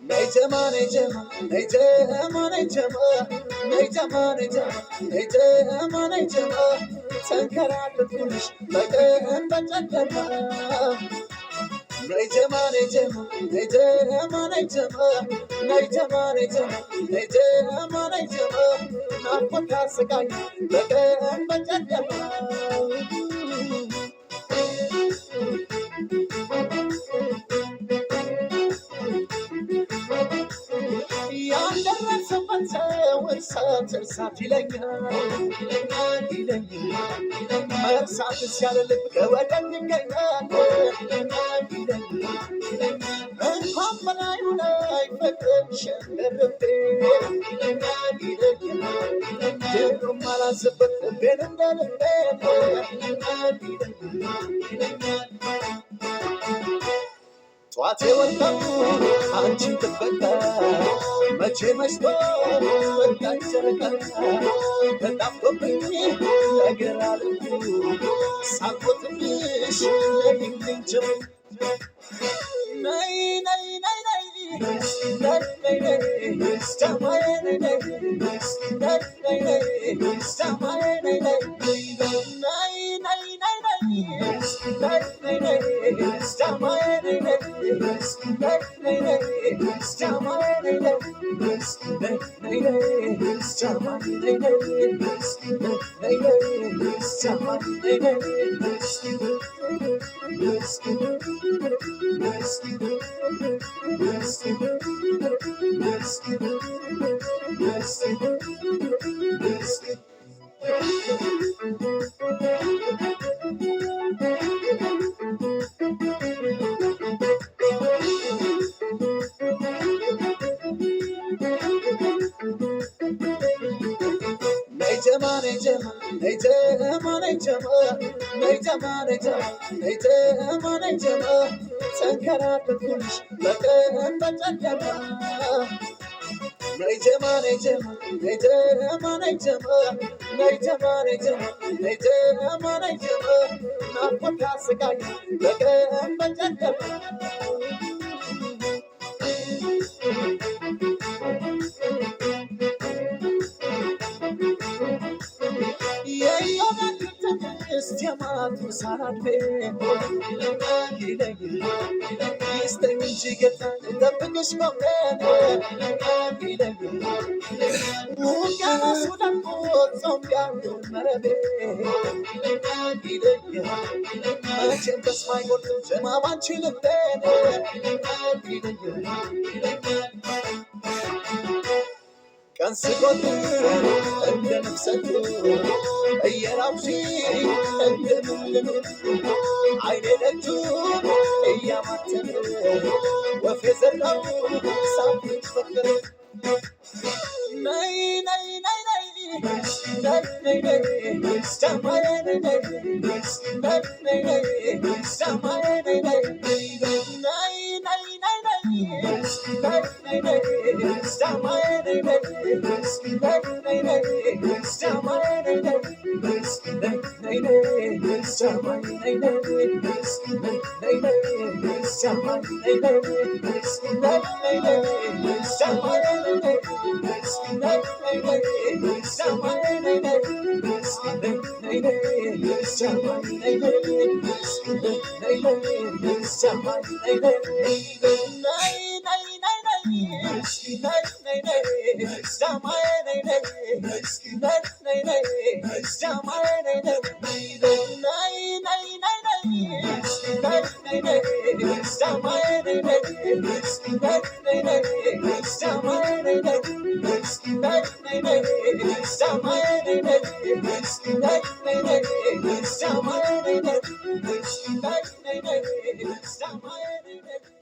Nejama, nejama, nejama, nejama, nejama, nejama, nejama, nejama. Sankaratkulish, bagan bachakama. Nejama, nejama, nejama, nejama, nejama, nejama, nejama, nejama. Napakasakay, bagan bachakama. እርሳት ይለኛል መርሳት ሲያልልብ ከወደን ይገኛል እንኳን በላዩ ላይ ፍቅር ሸንደርቤ ድሮም አላስበት ልቤን እንደ ልቤ ጠዋት የወጣው አንቺን ጥበቃ መቼ መሽቶ ወጣች ጨረቃ ተጣብቆብኝ ነገር አልኩ ሳቆትሽ ለሚንግንጀው ነይ ነይ ነይ ነይ ነይ ነይ ነይ ሰማይ ነይ ነይ ነይ ነይ ነይ ሰማይ ነይ ነይ ነይ ነይ ነይ ነይ ነይ ነይ ሰማይ ነይ ነይ ነይ ነይ ሰማይ ነይ ነይ ነይ ነይ ሰማይ ነይ ነይ ነይ ነይ ሰማይ ነይ ነይ ሰንከራተትኩልሽ በቀን በጨለማ ነይጀማ ነይጀማ ነይጀማ ነይጀማ ነይጀማ ነይጀማ ነይጀማ ነይጀማ ናፍቆት ያስቃኝ በቀን በጨለማ Stiamatu saradbe İstenci geten Dapıkış komene Ugana sudan kotsam yandım merabe Açın tasmay korktum cemavan çülüp beni Kan sıkıldı Önden üksatı Eyyarabşi Önden ülünür Aynelektu Eyyamattını Vefezerlavu Sabit fakir Nay nay nay nay Nay nay nay Stamaya nay nay Nay nay nay Stamaya nay nay Nay nay nay nay Nay nay nay Stamaya nay nay Nay nay nay Stamaya nay nay Nay nay Stamaya nay nay Nay nay Stamaya nay nay Nay nay Stamaya nay nay Nay nay Stamaya nay nay Nay nay Stamaya nay nay Nay nay Stamaya nay nay Nay nay nay nay Nay nay nay Stamaya nay nay Nay nay nay Stamaya nay nay Nay nay nay nay Nay nay nay Stamaya nay nay Nay nay nay Stamaya nay nay Nay nay nay Stamaya nay nay Nay nay nay Stamaya nay nay Nay nay nay Stamaya nay nay